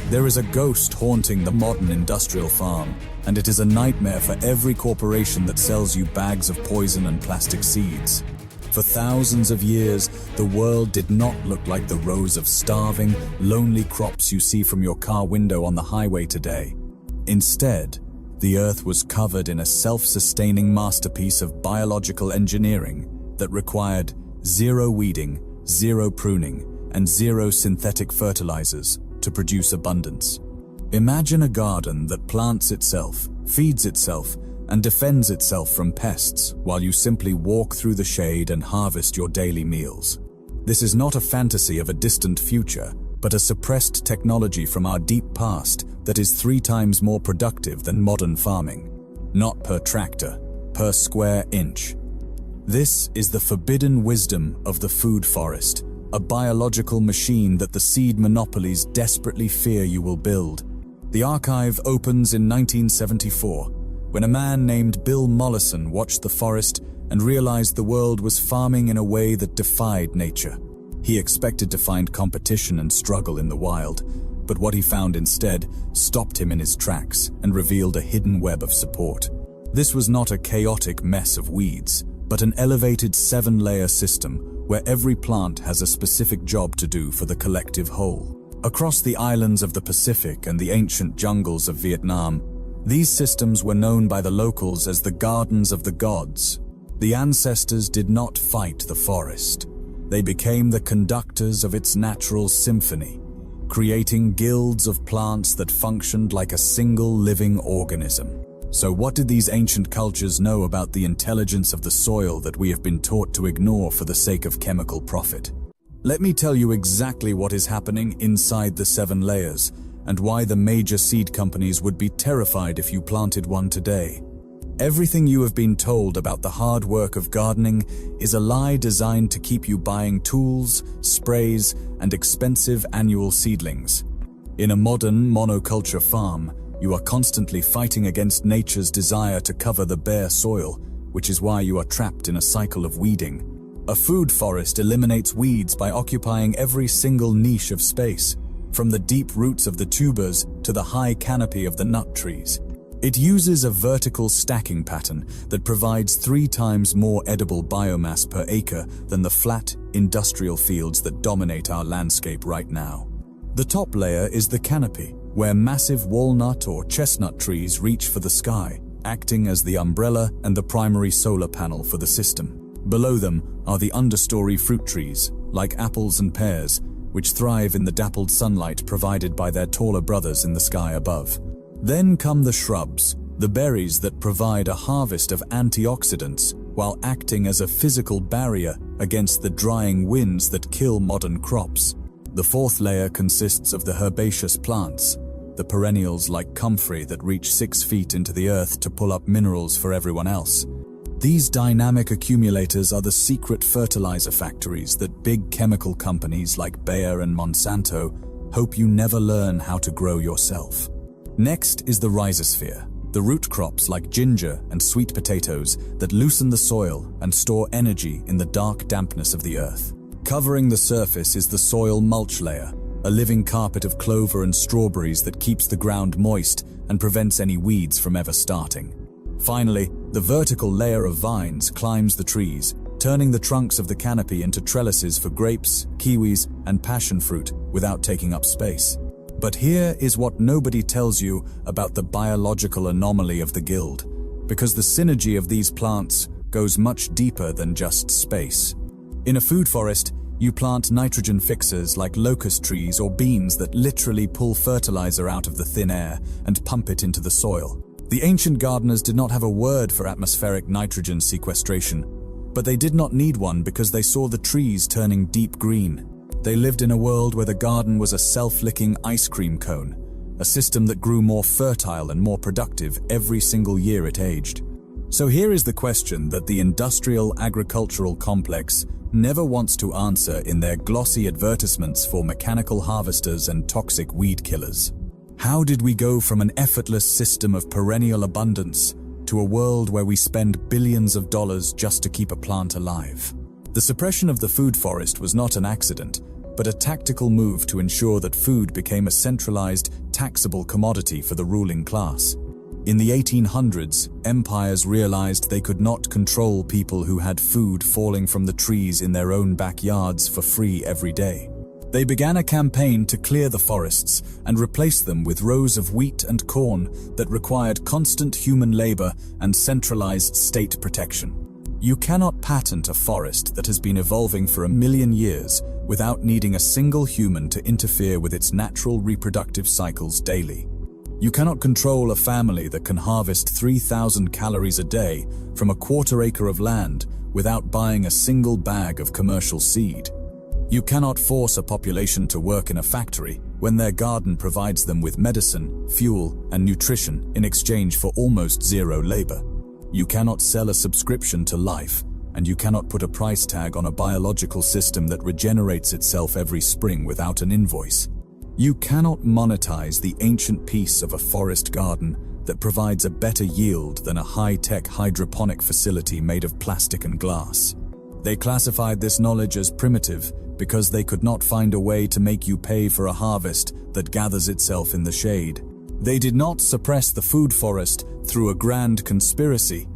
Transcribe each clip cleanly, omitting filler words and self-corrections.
There is a ghost haunting the modern industrial farm, and it is a nightmare for every corporation that sells you bags of poison and plastic seeds. For thousands of years, the world did not look like the rows of starving, lonely crops you see from your car window on the highway today. Instead, the earth was covered in a self-sustaining masterpiece of biological engineering that required zero weeding, zero pruning, and zero synthetic fertilizers to produce abundance. Imagine a garden that plants itself, feeds itself, and defends itself from pests while you simply walk through the shade and harvest your daily meals. This is not a fantasy of a distant future, but a suppressed technology from our deep past that is 3 times more productive than modern farming. Not per tractor, per square inch. This is the forbidden wisdom of the food forest, a biological machine that the seed monopolies desperately fear you will build. The archive opens in 1974, when a man named Bill Mollison watched the forest and realized the world was farming in a way that defied nature. He expected to find competition and struggle in the wild, but what he found instead stopped him in his tracks and revealed a hidden web of support. This was not a chaotic mess of weeds, but an elevated 7-layer system where every plant has a specific job to do for the collective whole. Across the islands of the Pacific and the ancient jungles of Vietnam, these systems were known by the locals as the Gardens of the Gods. The ancestors did not fight the forest. They became the conductors of its natural symphony, creating guilds of plants that functioned like a single living organism. So what did these ancient cultures know about the intelligence of the soil that we have been taught to ignore for the sake of chemical profit? Let me tell you exactly what is happening inside the 7 layers, and why the major seed companies would be terrified if you planted one today. Everything you have been told about the hard work of gardening is a lie designed to keep you buying tools, sprays, and expensive annual seedlings. In a modern monoculture farm, you are constantly fighting against nature's desire to cover the bare soil, which is why you are trapped in a cycle of weeding. A food forest eliminates weeds by occupying every single niche of space, from the deep roots of the tubers to the high canopy of the nut trees. It uses a vertical stacking pattern that provides 3 times more edible biomass per acre than the flat, industrial fields that dominate our landscape right now. The top layer is the canopy, where massive walnut or chestnut trees reach for the sky, acting as the umbrella and the primary solar panel for the system. Below them are the understory fruit trees, like apples and pears, which thrive in the dappled sunlight provided by their taller brothers in the sky above. Then come the shrubs, the berries that provide a harvest of antioxidants while acting as a physical barrier against the drying winds that kill modern crops. The 4th layer consists of the herbaceous plants, the perennials like comfrey that reach 6 feet into the earth to pull up minerals for everyone else. These dynamic accumulators are the secret fertilizer factories that big chemical companies like Bayer and Monsanto hope you never learn how to grow yourself. Next is the rhizosphere, the root crops like ginger and sweet potatoes that loosen the soil and store energy in the dark dampness of the earth. Covering the surface is the soil mulch layer, a living carpet of clover and strawberries that keeps the ground moist and prevents any weeds from ever starting. Finally, the vertical layer of vines climbs the trees, turning the trunks of the canopy into trellises for grapes, kiwis, and passion fruit without taking up space. But here is what nobody tells you about the biological anomaly of the guild, because the synergy of these plants goes much deeper than just space. In a food forest, you plant nitrogen fixers like locust trees or beans that literally pull fertilizer out of the thin air and pump it into the soil. The ancient gardeners did not have a word for atmospheric nitrogen sequestration, but they did not need one because they saw the trees turning deep green. They lived in a world where the garden was a self-licking ice cream cone, a system that grew more fertile and more productive every single year it aged. So here is the question that the industrial agricultural complex never wants to answer in their glossy advertisements for mechanical harvesters and toxic weed killers. How did we go from an effortless system of perennial abundance to a world where we spend billions of dollars just to keep a plant alive? The suppression of the food forest was not an accident. but a tactical move to ensure that food became a centralized, taxable commodity for the ruling class. In the 1800s, empires realized they could not control people who had food falling from the trees in their own backyards for free every day. They began a campaign to clear the forests and replace them with rows of wheat and corn that required constant human labor and centralized state protection. You cannot patent a forest that has been evolving for 1,000,000 years without needing a single human to interfere with its natural reproductive cycles daily. You cannot control a family that can harvest 3,000 calories a day from a quarter-acre of land without buying a single bag of commercial seed. You cannot force a population to work in a factory when their garden provides them with medicine, fuel, and nutrition in exchange for almost zero labor. You cannot sell a subscription to life, and you cannot put a price tag on a biological system that regenerates itself every spring without an invoice. You cannot monetize the ancient peace of a forest garden that provides a better yield than a high-tech hydroponic facility made of plastic and glass. They classified this knowledge as primitive because they could not find a way to make you pay for a harvest that gathers itself in the shade. They did not suppress the food forest through a grand conspiracy,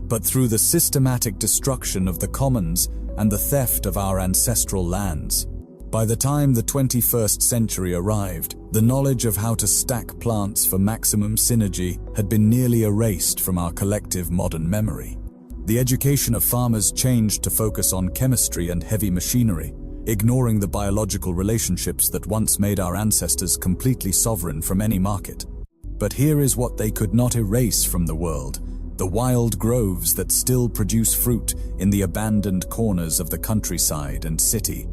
but through the systematic destruction of the commons and the theft of our ancestral lands. By the time the 21st century arrived, the knowledge of how to stack plants for maximum synergy had been nearly erased from our collective modern memory. The education of farmers changed to focus on chemistry and heavy machinery, ignoring the biological relationships that once made our ancestors completely sovereign from any market. But here is what they could not erase from the world: the wild groves that still produce fruit in the abandoned corners of the countryside and city.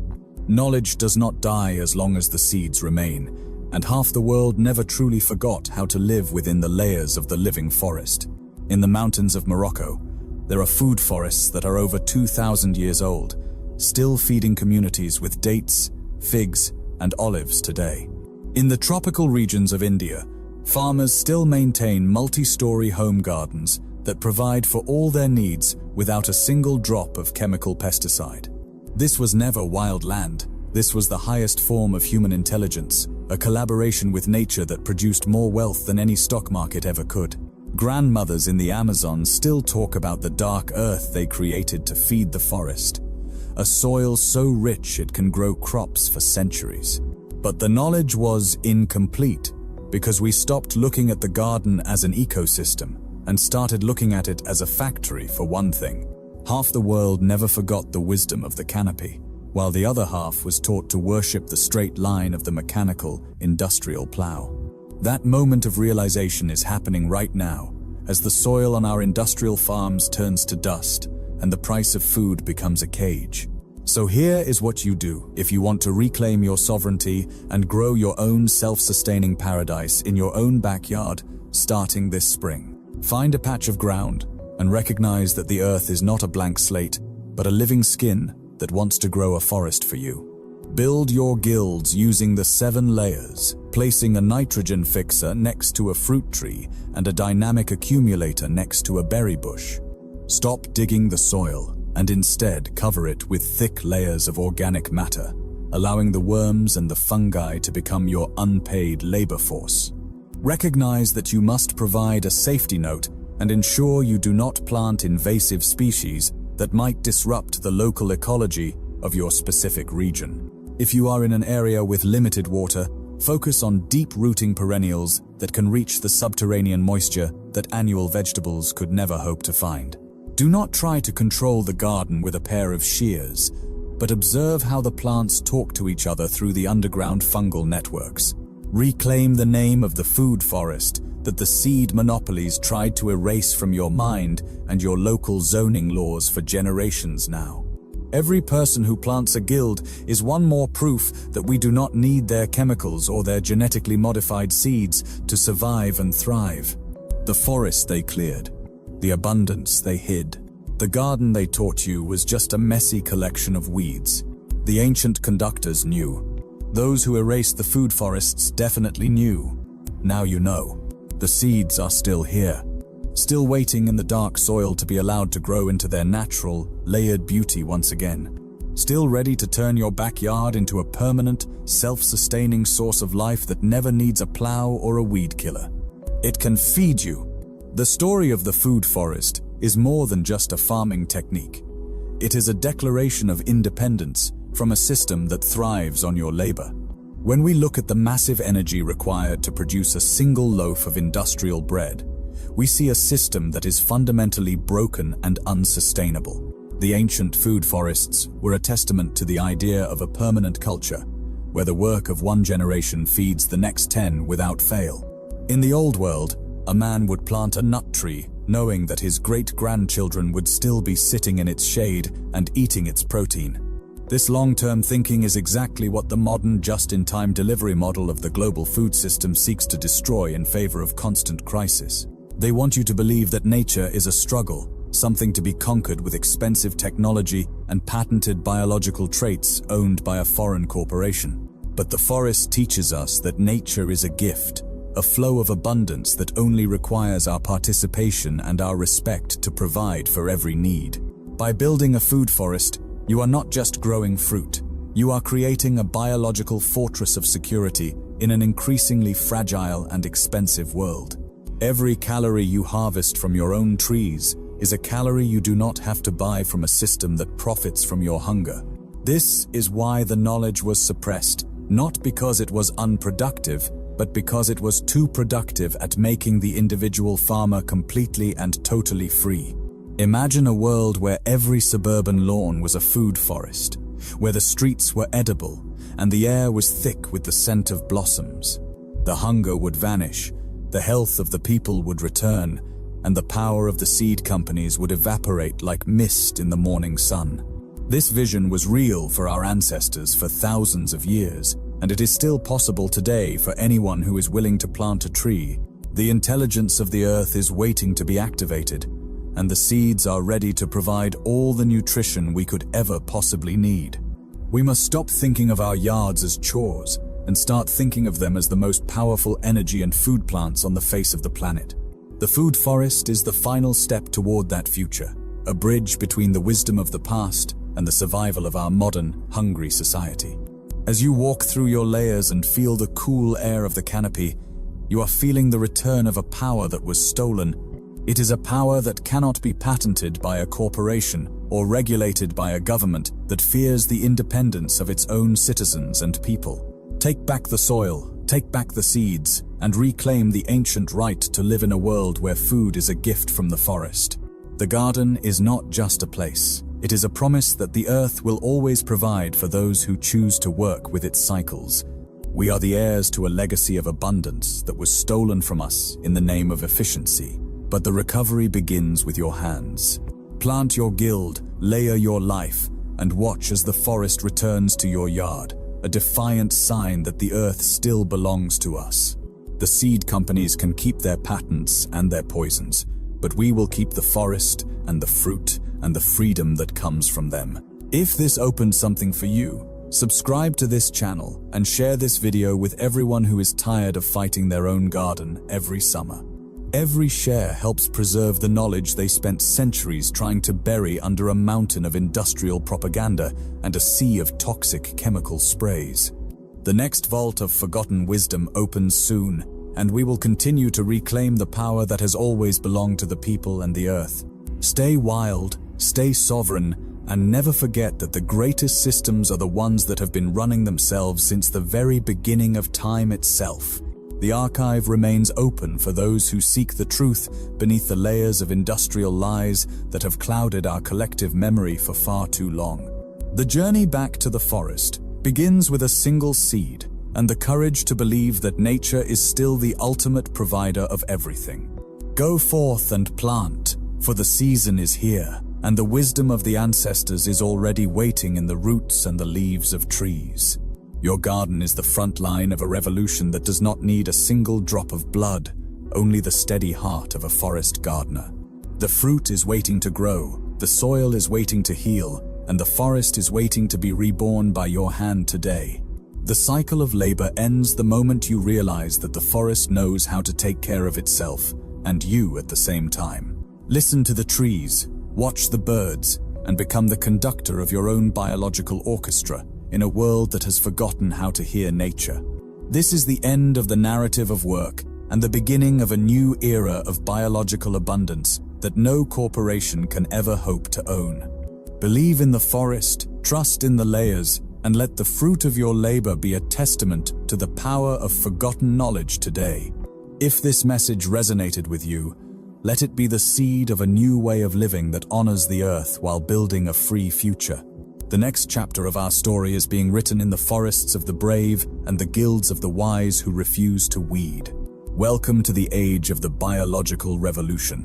Knowledge does not die as long as the seeds remain, and half the world never truly forgot how to live within the layers of the living forest. In the mountains of Morocco, there are food forests that are over 2,000 years old, still feeding communities with dates, figs, and olives today. In the tropical regions of India, farmers still maintain multi-story home gardens that provide for all their needs without a single drop of chemical pesticide. This was never wild land. This was the highest form of human intelligence, a collaboration with nature that produced more wealth than any stock market ever could. Grandmothers in the Amazon still talk about the dark earth they created to feed the forest, a soil so rich it can grow crops for centuries. But the knowledge was incomplete because we stopped looking at the garden as an ecosystem and started looking at it as a factory for one thing. Half the world never forgot the wisdom of the canopy, while the other half was taught to worship the straight line of the mechanical, industrial plow. That moment of realization is happening right now, as the soil on our industrial farms turns to dust and the price of food becomes a cage. So here is what you do if you want to reclaim your sovereignty and grow your own self-sustaining paradise in your own backyard, starting this spring. Find a patch of ground and recognize that the earth is not a blank slate, but a living skin that wants to grow a forest for you. Build your guilds using the 7 layers, placing a nitrogen fixer next to a fruit tree and a dynamic accumulator next to a berry bush. Stop digging the soil and instead cover it with thick layers of organic matter, allowing the worms and the fungi to become your unpaid labor force. Recognize that you must provide a safety note and ensure you do not plant invasive species that might disrupt the local ecology of your specific region. If you are in an area with limited water, focus on deep-rooting perennials that can reach the subterranean moisture that annual vegetables could never hope to find. Do not try to control the garden with a pair of shears, but observe how the plants talk to each other through the underground fungal networks. Reclaim the name of the food forest that the seed monopolies tried to erase from your mind and your local zoning laws for generations now. Every person who plants a guild is one more proof that we do not need their chemicals or their genetically modified seeds to survive and thrive. The forest they cleared, the abundance they hid, the garden they taught you was just a messy collection of weeds. The ancient conductors knew. Those who erased the food forests definitely knew. Now you know. The seeds are still here, still waiting in the dark soil to be allowed to grow into their natural, layered beauty once again. Still ready to turn your backyard into a permanent, self-sustaining source of life that never needs a plow or a weed killer. It can feed you. The story of the food forest is more than just a farming technique. It is a declaration of independence from a system that thrives on your labor. When we look at the massive energy required to produce a single loaf of industrial bread, we see a system that is fundamentally broken and unsustainable. The ancient food forests were a testament to the idea of a permanent culture, where the work of one generation feeds the next 10 without fail. In the old world, a man would plant a nut tree, knowing that his great-grandchildren would still be sitting in its shade and eating its protein. This long-term thinking is exactly what the modern just-in-time delivery model of the global food system seeks to destroy in favor of constant crisis. They want you to believe that nature is a struggle, something to be conquered with expensive technology and patented biological traits owned by a foreign corporation. But the forest teaches us that nature is a gift, a flow of abundance that only requires our participation and our respect to provide for every need. By building a food forest, you are not just growing fruit. You are creating a biological fortress of security in an increasingly fragile and expensive world. Every calorie you harvest from your own trees is a calorie you do not have to buy from a system that profits from your hunger. This is why the knowledge was suppressed, not because it was unproductive, but because it was too productive at making the individual farmer completely and totally free. Imagine a world where every suburban lawn was a food forest, where the streets were edible and the air was thick with the scent of blossoms. The hunger would vanish, the health of the people would return, and the power of the seed companies would evaporate like mist in the morning sun. This vision was real for our ancestors for thousands of years, and it is still possible today for anyone who is willing to plant a tree. The intelligence of the earth is waiting to be activated, and the seeds are ready to provide all the nutrition we could ever possibly need. We must stop thinking of our yards as chores and start thinking of them as the most powerful energy and food plants on the face of the planet. The food forest is the final step toward that future, a bridge between the wisdom of the past and the survival of our modern, hungry society. As you walk through your layers and feel the cool air of the canopy, you are feeling the return of a power that was stolen. It is a power that cannot be patented by a corporation or regulated by a government that fears the independence of its own citizens and people. Take back the soil, take back the seeds, and reclaim the ancient right to live in a world where food is a gift from the forest. The garden is not just a place. It is a promise that the earth will always provide for those who choose to work with its cycles. We are the heirs to a legacy of abundance that was stolen from us in the name of efficiency. But the recovery begins with your hands. Plant your guild, layer your life, and watch as the forest returns to your yard, a defiant sign that the earth still belongs to us. The seed companies can keep their patents and their poisons, but we will keep the forest and the fruit and the freedom that comes from them. If this opened something for you, subscribe to this channel and share this video with everyone who is tired of fighting their own garden every summer. Every share helps preserve the knowledge they spent centuries trying to bury under a mountain of industrial propaganda and a sea of toxic chemical sprays. The next vault of forgotten wisdom opens soon, and we will continue to reclaim the power that has always belonged to the people and the earth. Stay wild, stay sovereign, and never forget that the greatest systems are the ones that have been running themselves since the very beginning of time itself. The archive remains open for those who seek the truth beneath the layers of industrial lies that have clouded our collective memory for far too long. The journey back to the forest begins with a single seed and the courage to believe that nature is still the ultimate provider of everything. Go forth and plant, for the season is here, and the wisdom of the ancestors is already waiting in the roots and the leaves of trees. Your garden is the front line of a revolution that does not need a single drop of blood, only the steady heart of a forest gardener. The fruit is waiting to grow, the soil is waiting to heal, and the forest is waiting to be reborn by your hand today. The cycle of labor ends the moment you realize that the forest knows how to take care of itself, and you at the same time. Listen to the trees, watch the birds, and become the conductor of your own biological orchestra in a world that has forgotten how to hear nature. This is the end of the narrative of work and the beginning of a new era of biological abundance that no corporation can ever hope to own. Believe in the forest, trust in the layers, and let the fruit of your labor be a testament to the power of forgotten knowledge today. If this message resonated with you, let it be the seed of a new way of living that honors the earth while building a free future. The next chapter of our story is being written in the forests of the brave and the guilds of the wise who refuse to weed. Welcome to the age of the biological revolution,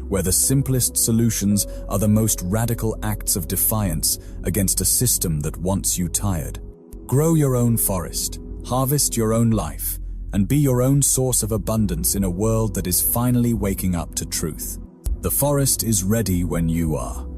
where the simplest solutions are the most radical acts of defiance against a system that wants you tired. Grow your own forest, harvest your own life, and be your own source of abundance in a world that is finally waking up to truth. The forest is ready when you are.